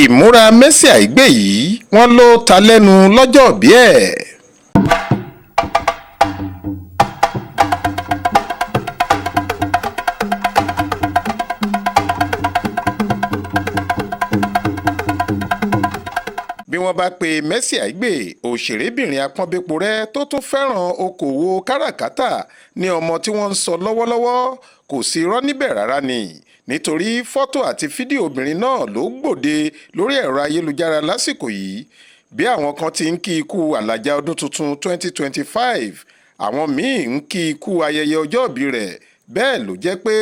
ìmúra Mercy Aigbe yìí wọ́n ló ta lẹ́nu lọ́jọ́òbí ẹ̀. bí wọ́n bá pe Mercy Aigbe òṣèrébìnrin apọ́nbẹ́porẹ́ tó tún fẹ́ràn okòwò káràkátà ní ọmọ tí wọ́n ń sọ lọ́wọ́lọ́wọ́ kò sí irọ́ níbẹ̀ rárá ni nítorí fọ́tò àti fídíò obìnrin náà ló gbòde lórí ẹ̀rọ ayélujára lásìkò yìí bí àwọn kan ti ń kí ikú àlàjá ọdún tuntun 2025 àwọn míì ń kí ikú ayẹyẹ ọjọ́òbí rẹ̀ bẹ́ẹ̀ ló jẹ́ pé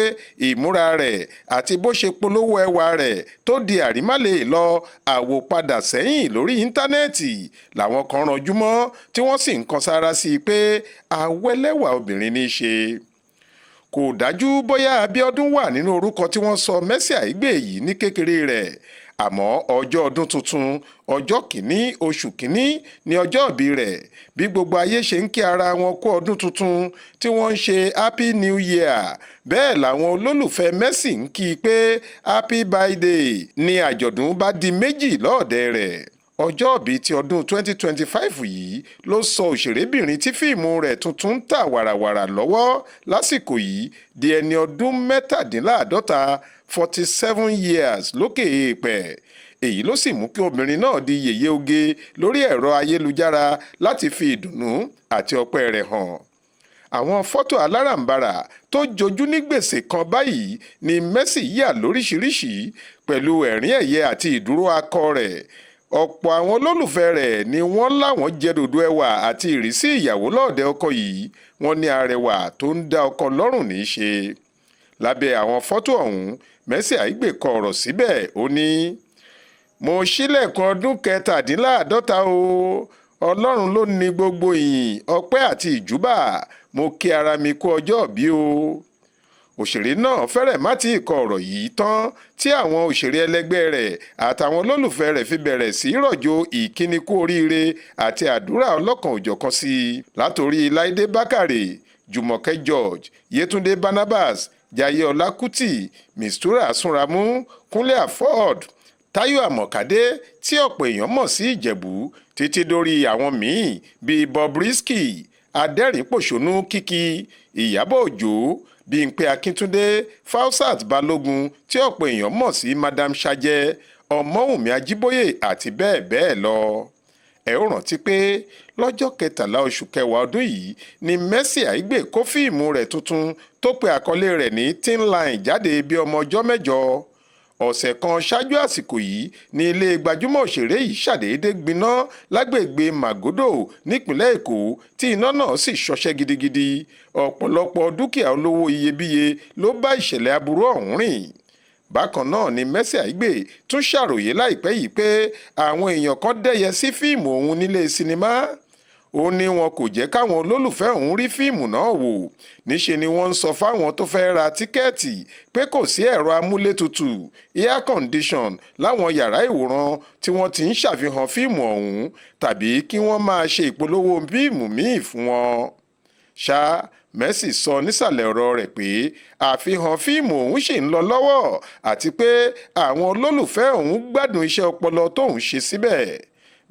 ìmúra rẹ̀ àti bó ṣe polówó ẹwà rẹ̀ tó di àrímálè lọ àwòpadà sẹ́yìn lórí íńtánẹ́ẹ̀tì làwọn kan ranjú mọ́ tí wọ́n sì ń kan sára sí i pé àwẹ̀lẹ́wà obìnrin ní í ṣe. kò dájú bóyá Abíọ́dún wà nínú orúkọ tí wọ́n sọ Mercy Aigbe yìí ní kékeré rẹ̀ àmọ́ ọjọ́ ọdún tuntun ọjọ́ kìíní oṣù kìíní ní ọjọ́ ìbí rẹ̀ bí gbogbo ayé ṣe ń kí ara wọn kú ọdún tuntun tí wọ́n ń ṣe happy new year bẹ́ẹ̀ làwọn olólùfẹ́ Mercy ń kí i pé happy birthday ní àjọ̀dún bá di méjì lọ́ọ̀dẹ̀ rẹ̀. ọjọ́ ìbí ti ọdún 2025 yìí ló sọ òṣèrébìnrin tí fíìmù rẹ̀ tuntun ń tà wàràwàrà lọ́wọ́ lásìkò yìí di ẹni ọdún mẹ́tàdínláàádọ́ta 47 years lókè èèpẹ̀ èyí ló sì mú kí obìnrin náà di yèyé oge lórí ẹ̀rọ ayélujára láti fi ìdùnnú àti ọpẹ́ rẹ̀ hàn. àwọn fọ́tò aláràǹbarà tó jojú ní gbèsè kan báyìí ni Mercy yà lóríṣiríṣi pẹ̀lú ẹ̀rín ẹ̀yẹ àti ìdúró akọ rẹ̀. ọ̀pọ̀ àwọn olólùfẹ́ rẹ̀ ni wọ́n láwọn jẹ́ dòdò ẹwà àti ìrísí ìyàwó lọ́ọ̀dẹ̀ ọkọ yìí wọ́n ní arẹwà tó ń dá ọkọ lọ́rùn ní í ṣe. lábẹ́ àwọn fọ́tò ọ̀hún Mercy Aigbe kọ ọ̀rọ̀ síbẹ̀ ó ní mo ṣílẹ̀kùn ọdún kẹtàdínláàádọ́ta o ọlọ́run ló ní gbogbo ìyìn ọpẹ́ àti ìjúbà mo kí ara mi kú ọjọ́ ìbí o. òṣèré náà fẹ́rẹ̀ má ti kọ ọ̀rọ̀ yìí tán tí àwọn òṣèré ẹlẹgbẹ́ rẹ̀ àtàwọn olólùfẹ́ rẹ̀ fi bẹ̀rẹ̀ sí rọ̀jò ìkíni kú oríire àti àdúrà ọlọ́kan òjọ̀kan sí i látòrí Láìdé Bákàrè Jùmọ̀kẹ́ George Yétúndé Barnabas Jayé Ọlákútì Mistura Súnramú Kúnlé Afọ́d Táyọ̀ Àmọ̀kádé tí ọ̀pọ̀ èèyàn mọ̀ sí Ìjẹ̀bú títí dórí àwọn míì bíi Bobrisky Adẹ́rìn-pòṣónú Kíkí Ìyábọ̀ Òjó Bímpé Akíntúndé Fausat Balógun tí ọ̀pọ̀ èèyàn mọ̀ sí Madam Ṣajẹ́ Ọmọ́wùnmí Ajíbóyè àti bẹ́ẹ̀ bẹ́ẹ̀ lọ. ẹ ó rántí pé lọ́jọ́ 13 oṣù kẹwàá ọdún yìí ni Mercy Aigbe kó fíìmù rẹ̀ tuntun tó pe àkọlé rẹ̀ ní Thin Line jáde bí ọmọ ọjọ́ mẹ́jọ. ọ̀sẹ̀ kan ṣáájú àsìkò yìí ni ilé gbajúmọ̀ òṣèré yìí ṣàdédé gbiná lágbègbè Màgódò nípìnlẹ̀ Èkó tí iná náà sì ṣọṣẹ́ gidigidi ọ̀pọ̀lọpọ̀ dúkìá olówó iyebíye ló bá ìṣẹ̀lẹ̀ aburú ọ̀hún rìn. bákan náà ni Mercy Aigbe tún ṣàròyé láìpẹ́ yìí pé àwọn èèyàn kan dẹ́yẹ sí fíìmù òun nílé sinimá ó ní wọn kò jẹ́ káwọn olólùfẹ́ òun rí fíìmù náà wò níṣe ni wọ́n ń sọ fáwọn tó fẹ́ ra tíkẹ́ẹ̀tì pé kò sí ẹ̀rọ amúlétutù air condition láwọn yàrá ìwòran tí wọ́n ti ń ṣàfihàn fíìmù ọ̀hún tàbí kí wọ́n máa ṣe ìpolówó fíìmù míì fún wọn. ṣá Mercy sọ nísàlẹ̀ ọ̀rọ̀ rẹ̀ pé àfihàn fíìmù òun ṣì ń lọ lọ́wọ́ àti pé àwọn olólùfẹ́ òun gbádùn iṣẹ́ ọpọlọ tóun ṣe síbẹ̀.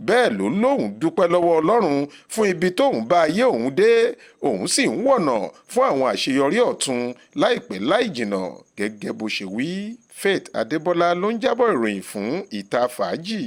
bẹ́ẹ̀ ló lóun dúpẹ́ lọ́wọ́ Ọlọ́run fún ibi tóun bá ayé òun dé òun sì ń wọ̀nà fún àwọn àṣeyọrí ọ̀tun láìpẹ́ láì jìnnà gẹ́gẹ́ bó ṣe wí. Faith Adébọ́lá ló ń jábọ̀ ìròyìn fún Ìta Fàájì.